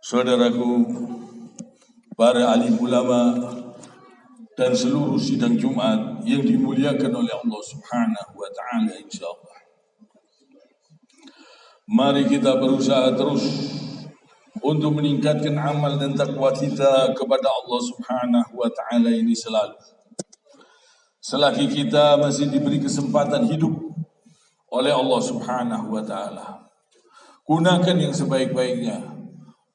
Saudaraku, para alim ulama dan seluruh sidang Jumat yang dimuliakan oleh Allah Subhanahu wa taala, insyaallah. Mari kita berusaha terus untuk meningkatkan amal dan takwa kita kepada Allah Subhanahu wa taala ini selalu. Selagi kita masih diberi kesempatan hidup oleh Allah Subhanahu wa taala, gunakan yang sebaik-baiknya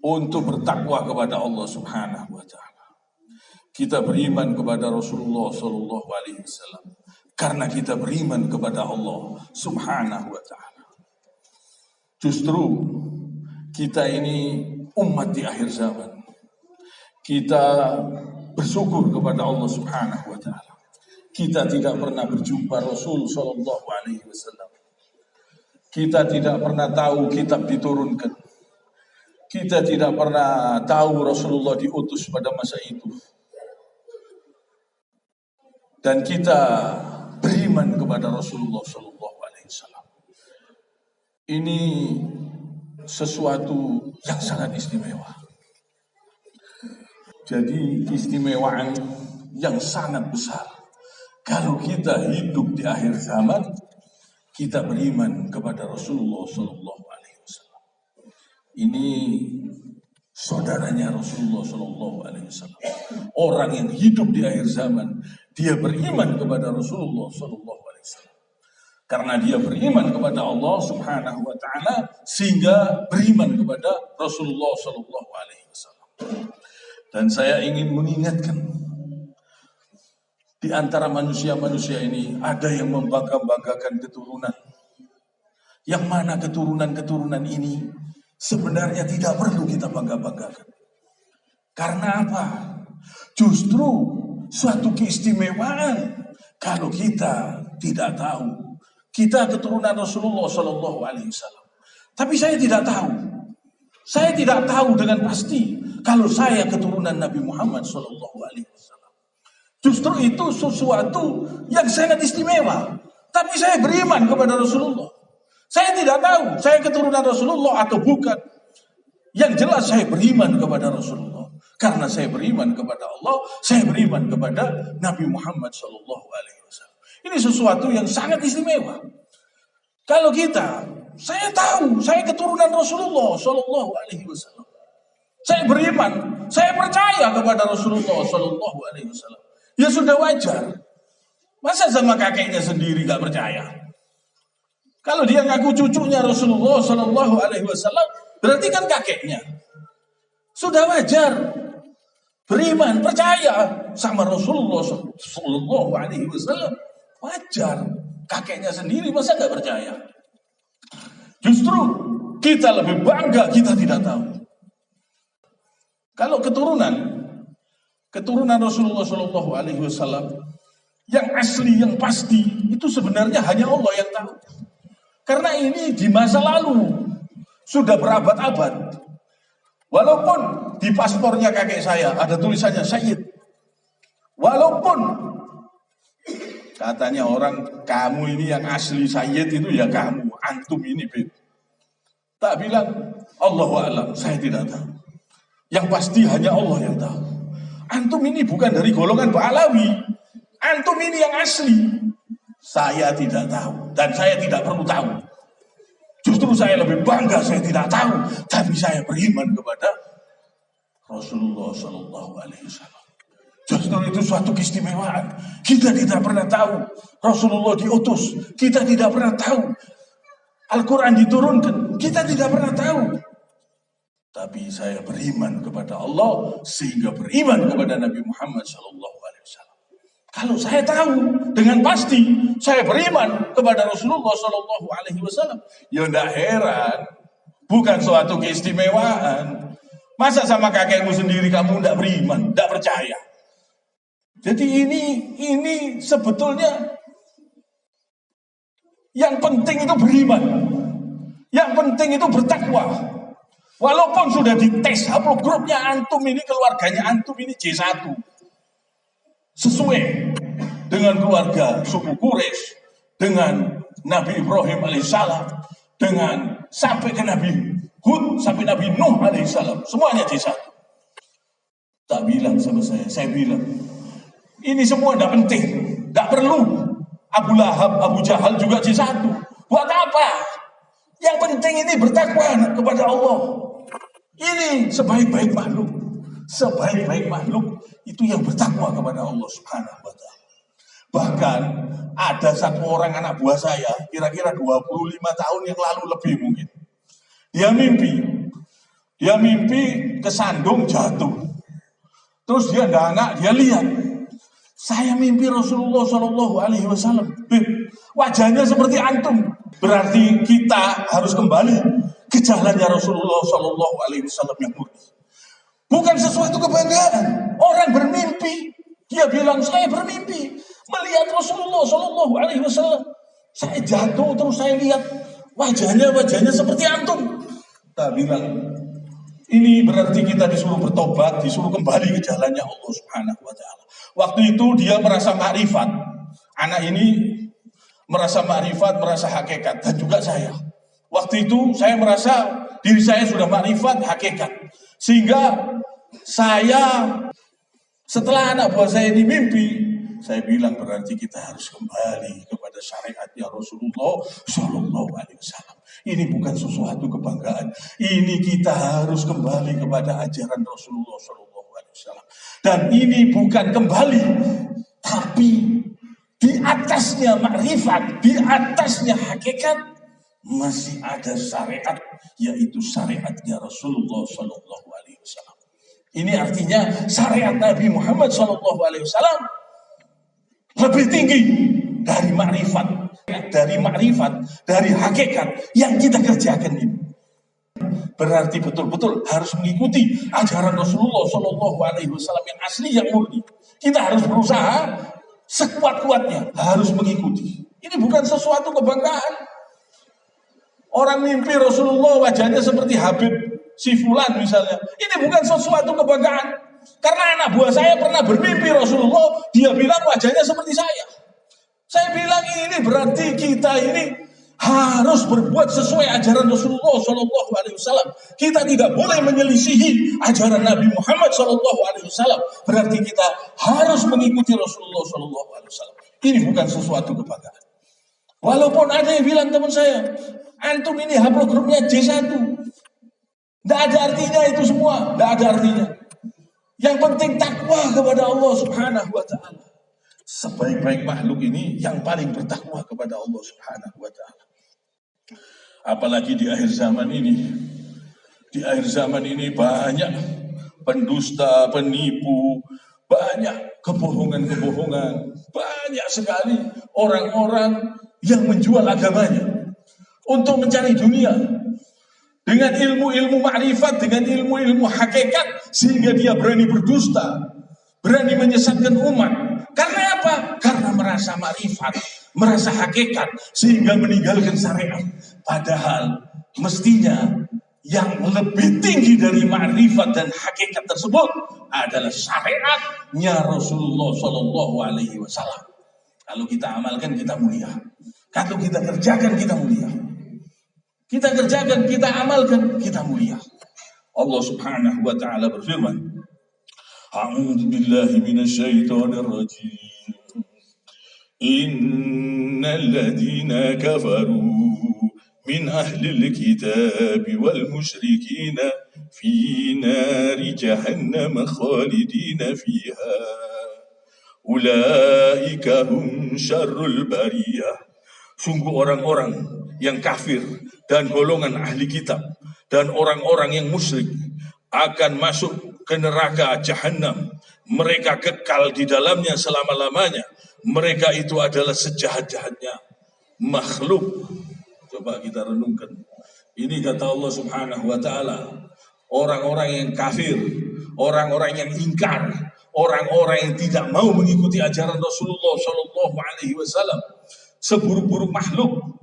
untuk bertakwa kepada Allah Subhanahu wa taala. Kita beriman kepada Rasulullah sallallahu alaihi wasallam karena kita beriman kepada Allah Subhanahu wa taala. Justru kita ini umat di akhir zaman. Kita bersyukur kepada Allah Subhanahu wa taala. Kita tidak pernah berjumpa Rasul sallallahu alaihi wasallam. Kita tidak pernah tahu kitab diturunkan. Kita tidak pernah tahu Rasulullah diutus pada masa itu. Dan kita beriman kepada Rasulullah sallallahu alaihi wasallam. Ini sesuatu yang sangat istimewa. Jadi keistimewaan yang sangat besar. Kalau kita hidup di akhir zaman, kita beriman kepada Rasulullah sallallahu alaihi wasallam. Ini saudaranya Rasulullah sallallahu alaihi wasallam. Orang yang hidup di akhir zaman, dia beriman kepada Rasulullah sallallahu alaihi wasallam. Karena dia beriman kepada Allah Subhanahu wa taala sehingga beriman kepada Rasulullah sallallahu alaihi wasallam. Dan saya ingin mengingatkan, di antara manusia-manusia ini ada yang membangga-banggakan keturunan. Yang mana keturunan-keturunan ini sebenarnya tidak perlu kita bangga-banggakan. Karena apa? Justru suatu keistimewaan kalau kita tidak tahu kita keturunan Rasulullah sallallahu alaihi wasallam. Tapi saya tidak tahu. Saya tidak tahu dengan pasti kalau saya keturunan Nabi Muhammad sallallahu alaihi wasallam. Justru itu sesuatu yang sangat istimewa. Tapi saya beriman kepada Rasulullah. Saya tidak tahu saya keturunan Rasulullah atau bukan. Yang jelas saya beriman kepada Rasulullah. Karena saya beriman kepada Allah, saya beriman kepada Nabi Muhammad sallallahu alaihi wasallam. Ini sesuatu yang sangat istimewa. Kalau saya tahu saya keturunan Rasulullah sallallahu alaihi wasallam. Saya beriman, saya percaya kepada Rasulullah sallallahu alaihi wasallam. Ya sudah wajar. Masa sama kakeknya sendiri gak percaya? Kalau dia ngaku cucunya Rasulullah sallallahu alaihi wasallam, berarti kan kakeknya. Sudah wajar. Beriman, percaya sama Rasulullah sallallahu alaihi wasallam. Wajar. Kakeknya sendiri masa gak percaya? Justru kita lebih bangga kita tidak tahu. Kalau keturunan Rasulullah sallallahu alaihi wasallam yang asli, yang pasti, itu sebenarnya hanya Allah yang tahu. Karena ini di masa lalu sudah berabad-abad. Walaupun di paspornya kakek saya ada tulisannya Sayyid. Walaupun katanya orang, kamu ini yang asli Sayyid itu ya kamu, antum ini bed. Tak bilang Allahu a'lam, saya tidak tahu. Yang pasti hanya Allah yang tahu. Antum ini bukan dari golongan Ba'alawi. Antum ini yang asli. Saya tidak tahu. Dan saya tidak perlu tahu. Justru saya lebih bangga saya tidak tahu. Tapi saya beriman kepada Rasulullah sallallahu alaihi wasallam. Justru itu suatu keistimewaan. Kita tidak pernah tahu Rasulullah diutus. Kita tidak pernah tahu Al-Quran diturunkan. Kita tidak pernah tahu. Tapi saya beriman kepada Allah sehingga beriman kepada Nabi Muhammad sallallahu alaihi wasallam. Kalau saya tahu dengan pasti saya beriman kepada Rasulullah sallallahu alaihi wasallam, ya enggak heran, bukan suatu keistimewaan. Masa sama kakekmu sendiri kamu enggak beriman, enggak percaya? Jadi ini sebetulnya yang penting itu beriman. Yang penting itu bertakwa. Walaupun sudah dites haplogrupnya antum ini, keluarganya antum ini J1. Sesuai dengan keluarga suku Quraisy, dengan Nabi Ibrahim alaihissalam, dengan sampai ke Nabi Hud, sampai Nabi Nuh alaihissalam. wasallam. Semuanya J1. Tak bilang sama saya bilang, ini semua tidak penting, tidak perlu. Abu Lahab, Abu Jahal juga J1. Buat apa? Yang penting ini bertakwa kepada Allah. Ini sebaik-baik makhluk. Sebaik-baik makhluk itu yang bertakwa kepada Allah Subhanahu wa ta'ala. Bahkan ada satu orang anak buah saya, kira-kira 25 tahun yang lalu lebih mungkin. Dia mimpi kesandung jatuh. Terus dia dangak, dia lihat. Saya mimpi Rasulullah Shallallahu Alaihi Wasallam. Wajahnya seperti antum. Berarti kita harus kembali ke jalannya Rasulullah Shallallahu Alaihi Wasallam yang murni. Bukan sesuatu kebanggaan. Orang bermimpi, dia bilang saya bermimpi melihat Rasulullah Shallallahu Alaihi Wasallam. Saya jatuh terus saya lihat wajahnya seperti antum. Tak bilang ini berarti kita disuruh bertobat, disuruh kembali ke jalannya Allah Subhanahu wa ta'ala. Waktu itu dia merasa ma'rifat. Anak ini merasa ma'rifat, merasa hakikat. Dan juga saya. Waktu itu saya merasa diri saya sudah ma'rifat, hakikat. Sehingga saya setelah anak buah saya ini mimpi, saya bilang berarti kita harus kembali kepada syariatnya Rasulullah Shallallahu Alaihi Wasallam. Ini bukan sesuatu kebanggaan. Ini kita harus kembali kepada ajaran Rasulullah Shallallahu Alaihi Wasallam. Dan ini bukan kembali, tapi di atasnya makrifat, di atasnya hakikat masih ada syariat, yaitu syariatnya Rasulullah Shallallahu Alaihi Wasallam. Ini artinya syariat Nabi Muhammad Shallallahu Alaihi Wasallam lebih tinggi dari makrifat, dari hakikat yang kita kerjakan ini. Berarti betul-betul harus mengikuti ajaran Rasulullah Shallallahu Alaihi Wasallam yang asli, yang murni. Kita harus berusaha sekuat-kuatnya, harus mengikuti. Ini bukan sesuatu kebanggaan. Orang mimpi Rasulullah wajahnya seperti Habib si Fulan misalnya. Ini bukan sesuatu kebanggaan. Karena anak buah saya pernah bermimpi Rasulullah, dia bilang wajahnya seperti saya. Saya bilang ini berarti kita ini harus berbuat sesuai ajaran Rasulullah Shallallahu Alaihi Wasallam. Kita tidak boleh menyelisihi ajaran Nabi Muhammad Shallallahu Alaihi Wasallam. Berarti kita harus mengikuti Rasulullah Shallallahu Alaihi Wasallam. Ini bukan sesuatu kebanggaan. Walaupun ada yang bilang teman saya, antum ini haplogrupnya J1. Tidak ada artinya itu semua, tidak ada artinya. Yang penting takwa kepada Allah Subhanahu wa ta'ala. Sebaik-baik makhluk ini yang paling bertakwa kepada Allah Subhanahu wa ta'ala. Apalagi di akhir zaman ini. Di akhir zaman ini banyak pendusta, penipu, banyak kebohongan-kebohongan. Banyak sekali orang-orang yang menjual agamanya untuk mencari dunia. Dengan ilmu-ilmu makrifat, dengan ilmu-ilmu hakikat, sehingga dia berani berdusta, berani menyesatkan umat. Karena apa? Karena merasa makrifat, merasa hakikat, sehingga meninggalkan syariat. Padahal mestinya yang lebih tinggi dari makrifat dan hakikat tersebut adalah syariatnya Rasulullah Shallallahu Alaihi Wasallam. Kalau kita amalkan, kita mulia. Kalau kita kerjakan, kita mulia. Kita kerjakan, kita amalkan, kita mulia. Allah Subhanahu wa ta'ala berfirman, A'udzu billahi minasyaitonir rajim. Innal ladzina kafaru min ahlil kitab wal musyrikin fi nari jahannam khalidina fiha. Ulaika hum syarrul bariyah. Sungguh orang-orang yang kafir dan golongan ahli kitab dan orang-orang yang musyrik akan masuk ke neraka jahanam. Mereka kekal di dalamnya selama-lamanya. Mereka itu adalah sejahat-jahatnya makhluk. Coba kita renungkan. Ini kata Allah Subhanahu wa ta'ala. Orang-orang yang kafir, orang-orang yang ingkar, orang-orang yang tidak mau mengikuti ajaran Rasulullah Shallallahu Alaihi Wasallam, seburuk-buruk makhluk.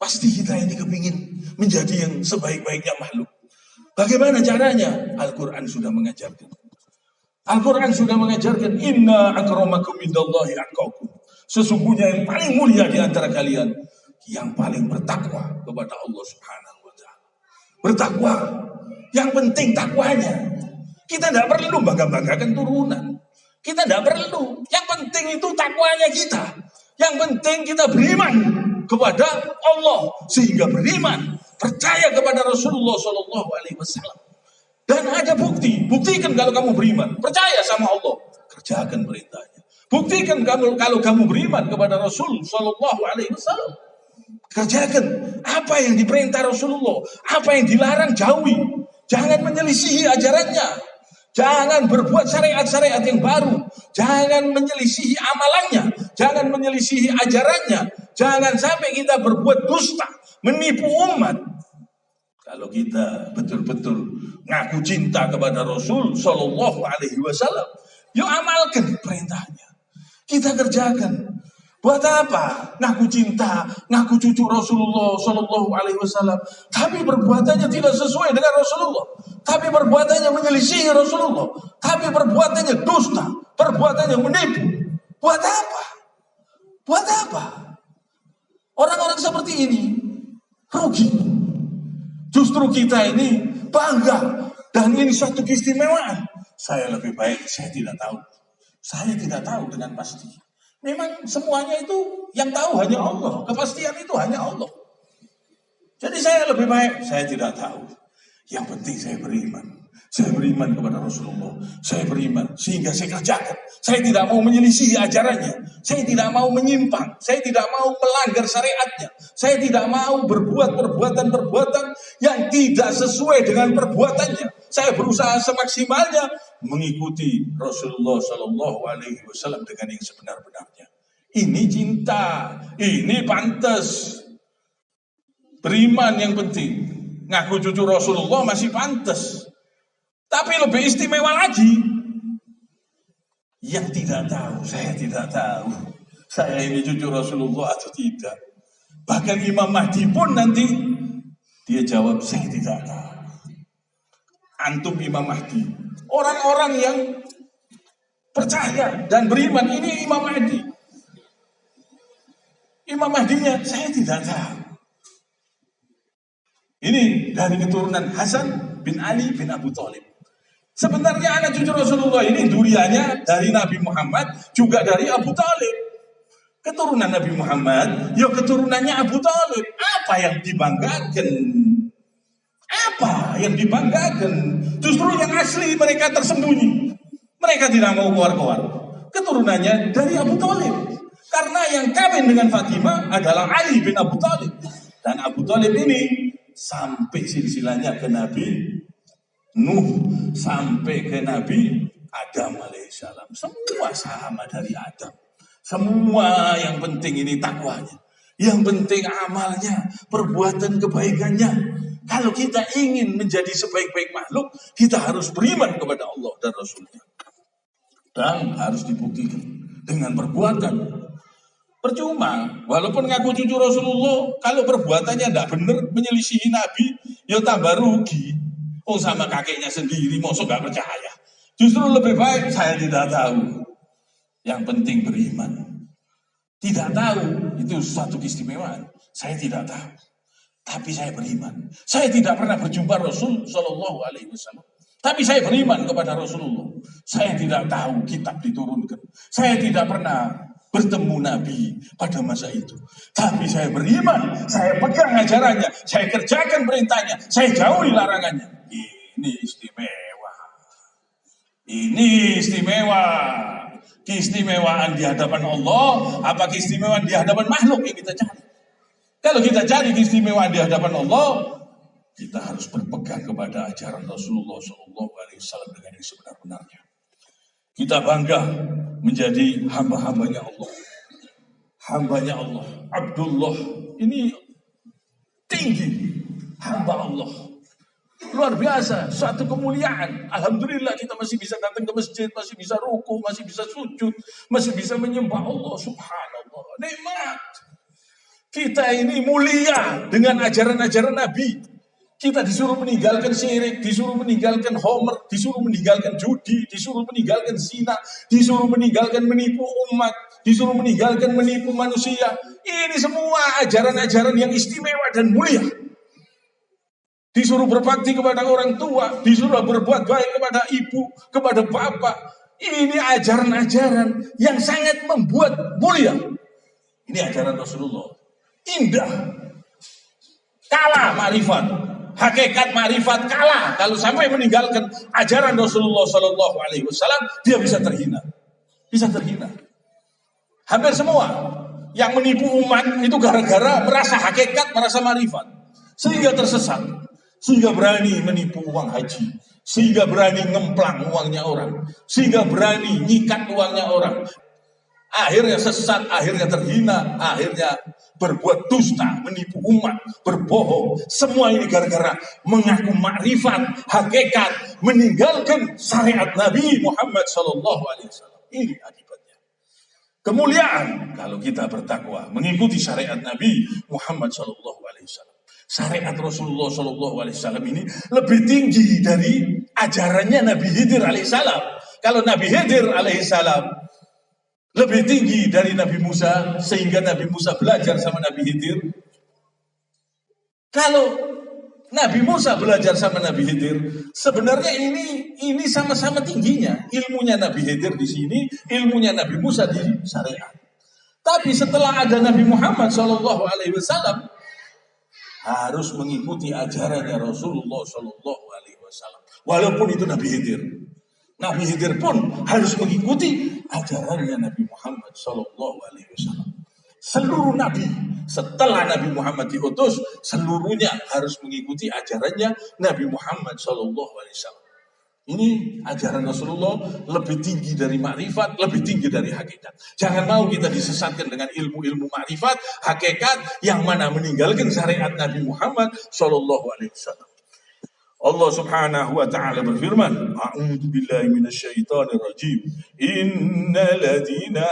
Pasti kita ini kepingin menjadi yang sebaik-baiknya makhluk. Bagaimana caranya? Al-Quran sudah mengajarkan. Al-Quran sudah mengajarkan, Inna akramakum indallahi atqakum. Sesungguhnya yang paling mulia di antara kalian, yang paling bertakwa kepada Allah Subhanahu wa ta'ala. Bertakwa. Yang penting takwanya. Kita tidak perlu bangga-banggakan turunan. Kita tidak perlu. Yang penting itu takwanya kita. Yang penting kita beriman kepada Allah sehingga beriman, percaya kepada Rasulullah Shallallahu Alaihi Wasallam. Dan ada bukti. Buktikan kalau kamu beriman, percaya sama Allah, kerjakan perintahnya. Buktikan kamu kalau kamu beriman kepada Rasul Shallallahu Alaihi Wasallam, kerjakan apa yang diperintah Rasulullah, apa yang dilarang jauhi. Jangan menyelisihi ajarannya. Jangan berbuat syariat-syariat yang baru. Jangan menyelisihi amalannya. Jangan menyelisihi ajarannya. Jangan sampai kita berbuat dusta, menipu umat. Kalau kita betul-betul ngaku cinta kepada Rasul Shallallahu Alaihi Wasallam, yuk amalkan perintahnya. Kita kerjakan. Buat apa? Ngaku cinta, ngaku cucu Rasulullah Shallallahu Alaihi Wasallam, tapi perbuatannya tidak sesuai dengan Rasulullah, tapi perbuatannya menyelisihi Rasulullah, tapi perbuatannya dusta, perbuatannya menipu. Buat apa? Buat apa? Orang-orang seperti ini rugi. Justru kita ini bangga dan ini satu keistimewaan. Saya lebih baik saya tidak tahu. Saya tidak tahu dengan pasti. Memang semuanya itu yang tahu hanya Allah. Kepastian itu hanya Allah. Jadi saya lebih baik saya tidak tahu. Yang penting saya beriman. Saya beriman kepada Rasulullah. Saya beriman sehingga saya kerjakan. Saya tidak mau menyelisihi ajarannya. Saya tidak mau menyimpang. Saya tidak mau melanggar syariatnya. Saya tidak mau berbuat perbuatan-perbuatan yang tidak sesuai dengan perbuatannya. Saya berusaha semaksimalnya mengikuti Rasulullah Shallallahu Alaihi Wasallam dengan yang sebenar-benarnya. Ini cinta, ini pantas. Beriman yang penting. Ngaku cucu Rasulullah masih pantas. Tapi lebih istimewa lagi, yang tidak tahu, saya tidak tahu. Saya ini cucu Rasulullah atau tidak. Bahkan Imam Mahdi pun nanti, dia jawab, saya tidak tahu. Antum Imam Mahdi. Orang-orang yang percaya dan beriman, ini Imam Mahdi. Imam Mahdinya, saya tidak tahu. Ini dari keturunan Hasan bin Ali bin Abu Thalib. Sebenarnya anak cucu Rasulullah ini duriannya dari Nabi Muhammad, juga dari Abu Thalib. Keturunan Nabi Muhammad, ya keturunannya Abu Thalib. Apa yang dibanggakan? Apa yang dibanggakan? Justru yang asli mereka tersembunyi. Mereka tidak mau keluar-keluar. Keturunannya dari Abu Thalib. Karena yang kawin dengan Fatimah adalah Ali bin Abu Thalib. Dan Abu Thalib ini sampai silsilahnya ke Nabi Nuh, sampai ke Nabi Adam alaihissalam. Semua sama dari Adam. Semua yang penting ini takwanya. Yang penting amalnya, perbuatan kebaikannya. Kalau kita ingin menjadi sebaik-baik makhluk, kita harus beriman kepada Allah dan Rasulnya. Dan harus dibuktikan dengan perbuatan. Percuma, walaupun ngaku cucu Rasulullah, kalau perbuatannya tidak benar, menyelisihi Nabi, ya tambah rugi. Oh sama kakeknya sendiri, masa gak percaya. Justru lebih baik saya tidak tahu. Yang penting beriman. Tidak tahu, itu suatu keistimewaan. Saya tidak tahu. Tapi saya beriman. Saya tidak pernah berjumpa Rasul Shallallahu Alaihi Wasallam. Tapi saya beriman kepada Rasulullah. Saya tidak tahu kitab diturunkan. Saya tidak pernah bertemu Nabi pada masa itu. Tapi saya beriman, saya pegang ajarannya, saya kerjakan perintahnya, saya jauhi larangannya. Ini istimewa. Ini istimewa. Keistimewaan di hadapan Allah, apa keistimewaan di hadapan makhluk yang kita cari. Kalau kita cari keistimewaan di hadapan Allah, kita harus berpegang kepada ajaran Rasulullah SAW dengan yang sebenar-benarnya. Kita bangga menjadi hamba-hambanya Allah. Hambanya Allah. Abdullah. Ini tinggi. Hamba Allah. Luar biasa. Suatu kemuliaan. Alhamdulillah kita masih bisa datang ke masjid. Masih bisa ruku. Masih bisa sujud. Masih bisa menyembah Allah. Subhanallah. Nikmat. Kita ini mulia dengan ajaran-ajaran Nabi. Kita disuruh meninggalkan syirik, disuruh meninggalkan homer, disuruh meninggalkan judi, disuruh meninggalkan zina, disuruh meninggalkan menipu umat, disuruh meninggalkan menipu manusia. Ini semua ajaran-ajaran yang istimewa dan mulia. disuruh berbakti kepada orang tua, disuruh berbuat baik kepada ibu, kepada bapak. Ini ajaran-ajaran yang sangat membuat mulia. Ini ajaran Rasulullah. Indah. Kalah marifat. Hakikat marifat kalah. Kalau sampai meninggalkan ajaran Rasulullah Sallallahu Alaihi Wasallam, dia bisa terhina. Bisa terhina. Hampir semua yang menipu umat itu gara-gara merasa hakikat, merasa marifat. Sehingga tersesat. Sehingga berani menipu uang haji. Sehingga berani ngemplang uangnya orang. Sehingga berani nyikat uangnya orang. Akhirnya sesat, akhirnya terhina, akhirnya berbuat dusta, menipu umat, berbohong. Semua ini gara-gara mengaku makrifat, hakikat, meninggalkan syariat Nabi Muhammad SAW. Ini akibatnya. Kemuliaan kalau kita bertakwa, mengikuti syariat Nabi Muhammad SAW. Syariat Rasulullah SAW ini lebih tinggi dari ajarannya Nabi Khidir alaihissalam. Kalau Nabi Khidir alaihissalam lebih tinggi dari Nabi Musa, sehingga Nabi Musa belajar sama Nabi Khidir. Kalau Nabi Musa belajar sama Nabi Khidir, sebenarnya ini sama-sama tingginya. Ilmunya Nabi Khidir di sini, ilmunya Nabi Musa di syariat. Tapi setelah ada Nabi Muhammad SAW, harus mengikuti ajarannya Rasulullah SAW. Walaupun itu Nabi Khidir. Nabi Khidir pun harus mengikuti ajarannya Nabi Muhammad SAW. Seluruh Nabi setelah Nabi Muhammad diutus, seluruhnya harus mengikuti ajarannya Nabi Muhammad SAW. Ini ajaran Rasulullah lebih tinggi dari makrifat, lebih tinggi dari hakikat. Jangan mau kita disesatkan dengan ilmu-ilmu makrifat, hakikat yang mana meninggalkan syariat Nabi Muhammad SAW. Allah Subhanahu wa taala berfirman, A'udzu billahi minasyaitonir rajim. Innal ladzina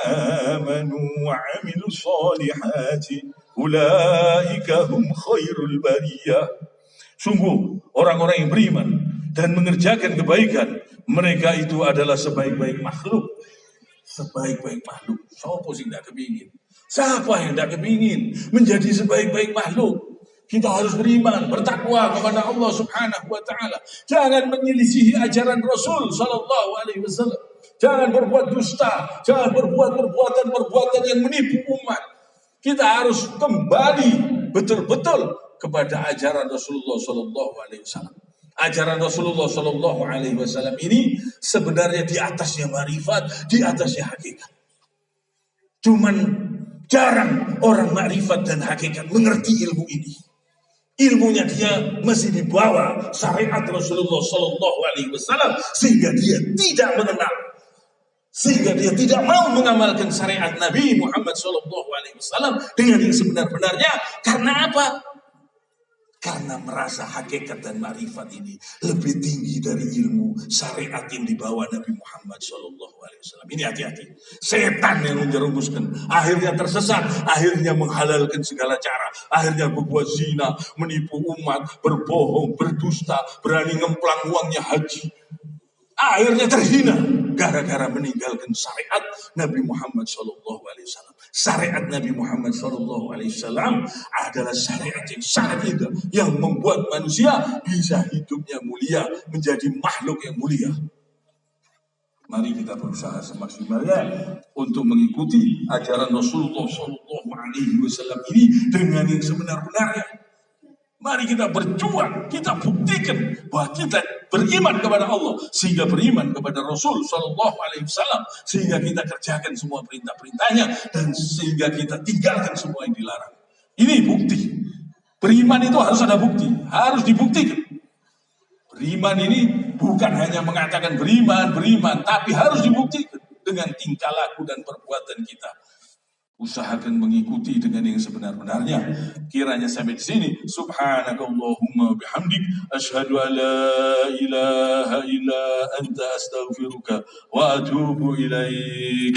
amanu wa 'amilus solihati ulaika hum khairul bariyah. Sungguh orang-orang yang beriman dan mengerjakan kebaikan, mereka itu adalah sebaik-baik makhluk. Sebaik-baik makhluk. Siapa sih tidak kepingin? Siapa yang tidak kepingin menjadi sebaik-baik makhluk? Kita harus beriman, bertakwa kepada Allah Subhanahu wa taala. Jangan menyelisihi ajaran Rasul sallallahu alaihi wasallam. Jangan berbuat dusta, jangan berbuat perbuatan yang menipu umat. Kita harus kembali betul-betul kepada ajaran Rasulullah sallallahu alaihi wasallam. Ajaran Rasulullah sallallahu alaihi wasallam ini sebenarnya di atasnya marifat, di atasnya hakikat. Cuman jarang orang makrifat dan hakikat mengerti ilmu ini. Ilmunya dia masih di bawah syariat Rasulullah Sallallahu Alaihi Wasallam, sehingga dia tidak mengenal, sehingga dia tidak mau mengamalkan syariat Nabi Muhammad Sallallahu Alaihi Wasallam dengan yang sebenar-benarnya. Karena apa? Karena merasa hakikat dan marifat ini lebih tinggi dari ilmu syariat yang dibawa Nabi Muhammad SAW. Ini hati-hati. Setan yang menjerumuskan. Akhirnya tersesat. Akhirnya menghalalkan segala cara. Akhirnya berbuat zina, menipu umat, berbohong, berdusta, berani ngemplang uangnya haji. Akhirnya terhina gara-gara meninggalkan syariat Nabi Muhammad SAW. Syariat Nabi Muhammad SAW adalah syariat yang sangat indah, yang membuat manusia bisa hidupnya mulia, menjadi makhluk yang mulia. Mari kita berusaha semaksimalnya untuk mengikuti ajaran Rasulullah SAW ini dengan yang sebenar-benarnya. Mari kita berjuang, kita buktikan bahwa kita beriman kepada Allah, sehingga beriman kepada Rasul Sallallahu Alaihi Wasallam, sehingga kita kerjakan semua perintah-perintahnya, dan sehingga kita tinggalkan semua yang dilarang. Ini bukti. Beriman itu harus ada bukti, harus dibuktikan. Beriman ini bukan hanya mengatakan beriman, tapi harus dibuktikan dengan tingkah laku dan perbuatan kita. Usahakan mengikuti dengan yang sebenar-benarnya. Kiranya sampai di sini. Subhanakallahumma bihamdik, asyhadu an la ilaha illa anta astaghfiruka wa atubu ilaik.